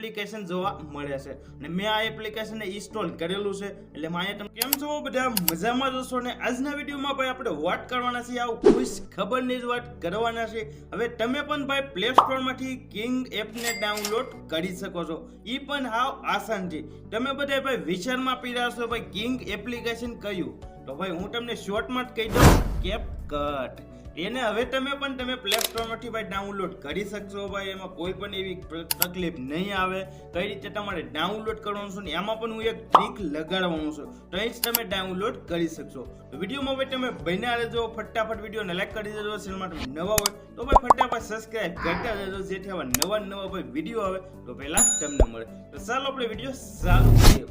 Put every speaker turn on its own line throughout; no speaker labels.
Application જોવા મળે છે અને મેં આ એપ્લિકેશનને ઇન્સ્ટોલ કરેલું છે એટલે મારે તમે કેમ છો બધા મજામાં જશો ને આજના વિડીયોમાં ભાઈ આપણે વાત કરવાના છે આવું કોઈ ખબર નહીં જ વાત કરવાના છે હવે તમે પણ ભાઈ પ્લે સ્ટોરમાંથી કિંગ એપને ડાઉનલોડ કરી શકો છો એ પણ હાવ આસાન છે તમે બધા ભાઈ વિચારમાં પી રહ્યા છો ભાઈ કિંગ એપ્લિકેશન કયું તો ભાઈ હું તમને શોર્ટમાં જ કહી દઉં કેપકટ એને હવે તમે પ્લે સ્ટોરમાંથી ભાઈ ડાઉનલોડ કરી શકશો ભાઈ એમાં કોઈ પણ એવી તકલીફ નહીં આવે કઈ રીતે તમારે ડાઉનલોડ કરવાનું છે ને એમાં પણ હું એક ટ્રીક લગાડવાનું છું તો એ જ તમે ડાઉનલોડ કરી શકશો તો વિડીયોમાં ભાઈ તમે બન્યા રહેજો ફટાફટ વિડીયોને લાઈક કરી દેજો ચેનલમાં તમે નવા હોય તો ભાઈ ફટાફટ સબસ્ક્રાઇબ કરતા રહેજો જેથી આવા નવા ભાઈ વિડીયો આવે તો પહેલા તમને મળે તો ચાલો આપણે વિડીયો ચાલુ કરીએ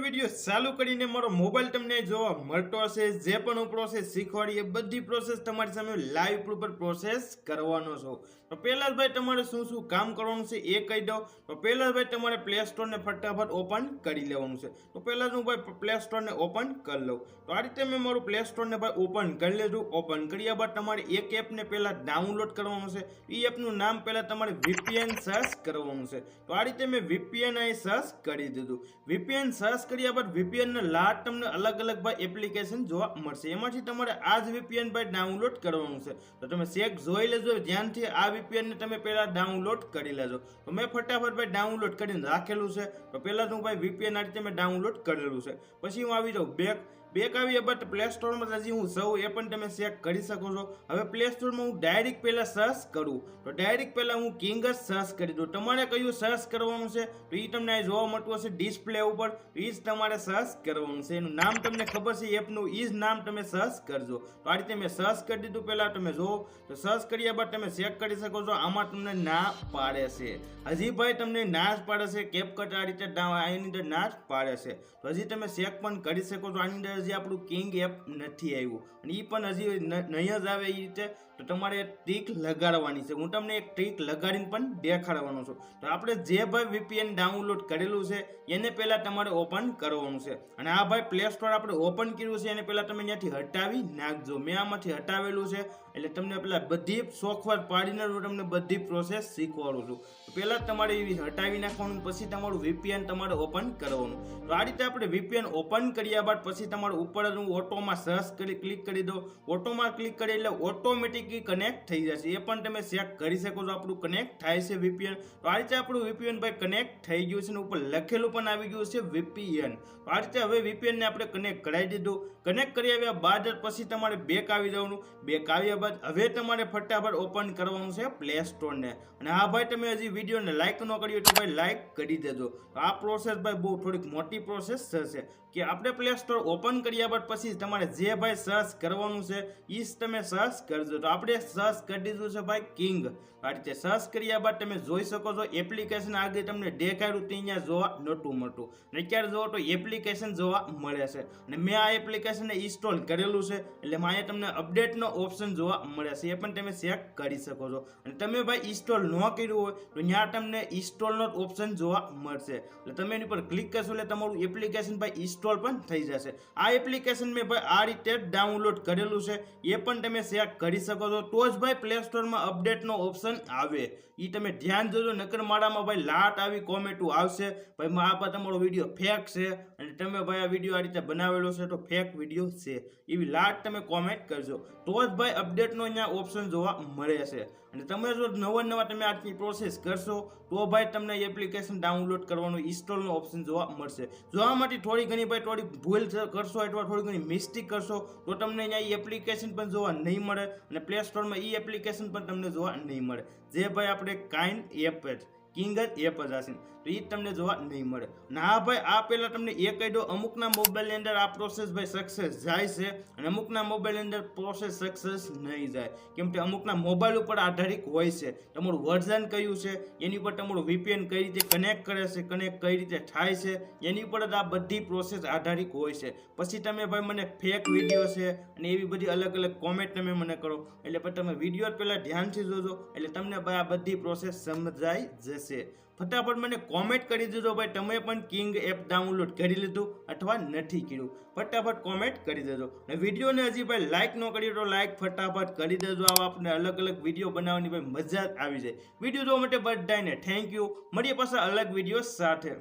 વિડીયો ચાલુ કરીને મારો મોબાઈલ તમને જોવા મળતો હશે જે પણ હું પ્રોસેસ શીખવાડી એ બધી પ્રોસેસ તમારી સામે લાઈવ ઉપર પ્રોસેસ કરવાનો છો તો પહેલા જ ભાઈ તમારે શું કામ કરવાનું છે એ કહી દઉં તો પહેલા જ ભાઈ તમારે પ્લે સ્ટોરને ફટાફટ ઓપન કરી લેવાનું છે તો પહેલા જ હું ભાઈ પ્લે સ્ટોરને ઓપન કરી લઉં તો આ રીતે મેં મારું પ્લે સ્ટોરને ભાઈ ઓપન કરી લેજો ઓપન કર્યા બાદ તમારે એક એપને પહેલા ડાઉનલોડ કરવાનું છે એ એપનું નામ પહેલા તમારે VPN સર્ચ કરવાનું છે તો આ રીતે મેં VPN અહીં સર્ચ કરી દીધું VPN સર્ચ કર્યા બાદ VPN ના લાટ તમને અલગ ભાઈ એપ્લિકેશન જોવા મળશે એમાંથી તમારે આ જ VPN ભાઈ ડાઉનલોડ કરવાનું છે તો તમે ચેક જોઈ લેજો ધ્યાનથી આ VPN ને તમે પહેલા ડાઉનલોડ કરી લેજો તો મેં ફટાફટ ભાઈ ડાઉનલોડ કરીને રાખેલું છે તો પહેલા હું ભાઈ VPN આ રીતે મેં ડાઉનલોડ કરેલું છે પછી હું આવી જાઉં બેક આવી બટ પ્લે સ્ટોરમાં હજી હું સૌ એ પણ તમે ચેક કરી શકો છો હવે પ્લે સ્ટોરમાં હું ડાયરેક્ટ પહેલા સર્ચ કરું તો ડાયરેક્ટ પહેલા હું કિંગ જ સર્ચ કરી દઉં તમારે કયું સર્ચ કરવાનું છે તો એ તમને જોવા મળતું હશે ડિસ્પ્લે ઉપર એ જ તમારે સર્ચ કરવાનું છે એનું નામ તમને ખબર છે એપનું એ જ નામ તમે સર્ચ કરજો તો આ રીતે મેં સર્ચ કરી દીધું પહેલા તમે જુઓ તો સર્ચ કર્યા બાદ તમે ચેક કરી શકો છો આમાં તમને ના પાડે છે હજી ભાઈ તમને ના જ પાડે છે કેપકટ આ રીતે એની અંદર ના જ પાડે છે તો હજી તમે ચેક પણ કરી શકો છો આની અંદર હજી આપણું કિંગ એપ નથી આવ્યું અને એ પણ હજી નહીં જ આવે એ રીતે તો તમારે ટ્રીક લગાડવાની છે હું તમને એક ટ્રીક લગાડીને પણ દેખાડવાનો છું તો આપણે જે ભાઈ VPN ડાઉનલોડ કરેલું છે એને પહેલા તમારે ઓપન કરવાનું છે અને આ ભાઈ પ્લે સ્ટોર આપણે ઓપન કર્યું છે એને પહેલા તમે ત્યાંથી હટાવી નાખજો મેં આમાંથી હટાવેલું છે એટલે તમને પેલા બધી સોફ્ટવેર પાડીને હું તમને બધી પ્રોસેસ શીખવાડું છું પહેલા તમારે એવી હટાવી નાખવાનું પછી તમારું VPN તમારે ઓપન કરવાનું તો આ રીતે આપણે VPN ઓપન કર્યા બાદ પછી તમારે ઉપર હું ઓટોમાં સર્ચ કરી ક્લિક કરી દો ઓટોમાં ક્લિક કરી એટલે ઓટોમેટિક કનેક્ટ થઈ જશે એ પણ તમે ચેક કરી શકો છો આપણું કનેક્ટ થાય છે VPN તો આ રીતે આપણું VPN ભાઈ કનેક્ટ થઈ ગયું છે ને ઉપર લખેલું પણ આવી ગયું છે VPN તો આ રીતે હવે VPN ને આપણે કનેક્ટ કરાવી દીધું કનેક્ટ કરી આવ્યા બાદ પછી તમારે બેક આવી જવાનું બેક આવ્યા બાદ હવે તમારે ફટાફટ ઓપન કરવાનું છે પ્લે સ્ટોરને અને હા ભાઈ તમે હજી વિડીયોને લાઈક ન કર્યું તો ભાઈ લાઈક કરી દેજો તો આ પ્રોસેસ ભાઈ બહુ થોડીક મોટી પ્રોસેસ થશે કે આપણે પ્લે સ્ટોર ઓપન કર્યા બાદ પછી તમારે જે ભાઈ સર્ચ કરવાનું છે એ જ તમે સર્ચ કરજો તો આપણે સર્ચ કરી દીધું છે ભાઈ કિંગ આ રીતે સર્ચ કર્યા બાદ તમે જોઈ શકો છો એપ્લિકેશન આગળ તમને દેખાડ્યું તે અહીંયા જોવા નહોતું મળતું અને અત્યારે જોવો તો એપ્લિકેશન જોવા મળે છે અને મેં આ એપ્લિકેશનને ઇન્સ્ટોલ કરેલું છે એટલે મારે તમને અપડેટનો ઓપ્શન જોવા મળે છે એ પણ તમે ચેક કરી શકો છો અને તમે ભાઈ ઇન્સ્ટોલ ન કર્યું હોય તો ત્યાં તમને ઇન્સ્ટોલનો ઓપ્શન જોવા મળશે એટલે તમે એની પર ક્લિક કરશો એટલે તમારું એપ્લિકેશન ભાઈ ઇન્સ્ટોલ પણ થઈ જશે આ એપ્લિકેશન મેં ભાઈ આ રીતે ડાઉનલોડ કરેલું છે એ પણ તમે ચેક કરી શકો છો તો જ ભાઈ પ્લે સ્ટોરમાં અપડેટનો ઓપ્શન આવે એ તમે ધ્યાન જોજો નકર મારામાં ભાઈ લાટ આવી કોમેન્ટો આવશે ભાઈ આ તમારો વિડીયો ફેક છે અને તમે ભાઈ આ વિડીયો આ રીતે બનાવેલો છે તો ફેક વિડીયો છે એવી લાટ તમે કોમેન્ટ કરજો તો જ ભાઈ અપડેટનો અહીંયા ઓપ્શન જોવા મળે છે અને તમે જો નવા તમે આટલી પ્રોસેસ કરશો તો ભાઈ તમને એપ્લિકેશન ડાઉનલોડ કરવાનો ઇન્સ્ટોલનો ઓપ્શન જોવા મળશે જો આ માટે થોડી ઘણી ભાઈ થોડી ભૂલ કરશો અથવા થોડી ઘણી મિસ્ટેક કરશો તો તમને અહીંયા એપ્લિકેશન પણ જોવા નહીં મળે અને પ્લે સ્ટોરમાં એ એપ્લિકેશન પણ તમને જોવા નહીં મળે જે ભાઈ આપણે કાઇન્ડ એપ જ કિંગ જ એપ જ હશે તો એ તમને જોવા નહીં મળે અને હા ભાઈ આ પહેલાં તમને એ કહી દો અમુકના મોબાઈલની અંદર આ પ્રોસેસ ભાઈ સક્સેસ જાય છે અને અમુકના મોબાઈલની અંદર પ્રોસેસ સક્સેસ નહીં જાય કેમ કે અમુકના મોબાઈલ ઉપર આધારિત હોય છે તમારું વર્ઝન કયું છે એની ઉપર તમારું VPN કઈ રીતે કનેક્ટ કરે છે કનેક્ટ કઈ રીતે થાય છે એની ઉપર જ આ બધી પ્રોસેસ આધારિત હોય છે પછી તમે ભાઈ મને ફેક વિડીયો છે અને એવી બધી અલગ કોમેન્ટ તમે મને કરો એટલે પછી તમે વિડીયો પહેલાં ધ્યાનથી જોજો એટલે તમને ભાઈ આ બધી પ્રોસેસ સમજાઈ જશે ફટાફટ મને કોમેન્ટ કરી દેજો ભાઈ તમે પણ કિંગ એપ ડાઉનલોડ કરી લીધું અથવા નથી કર્યું, ફટાફટ કોમેન્ટ કરી દેજો. અને વિડીયોને હજી ભાઈ લાઇક ન કરી તો લાઇક ફટાફટ કરી દેજો. આવા આપણે અલગ અલગ વિડીયો બનાવવાની ભાઈ મજા જ આવી જાય. વિડીયો જોવા માટે બધાને થેન્ક યુ. મળીએ પાછા અલગ વિડીયો સાથે.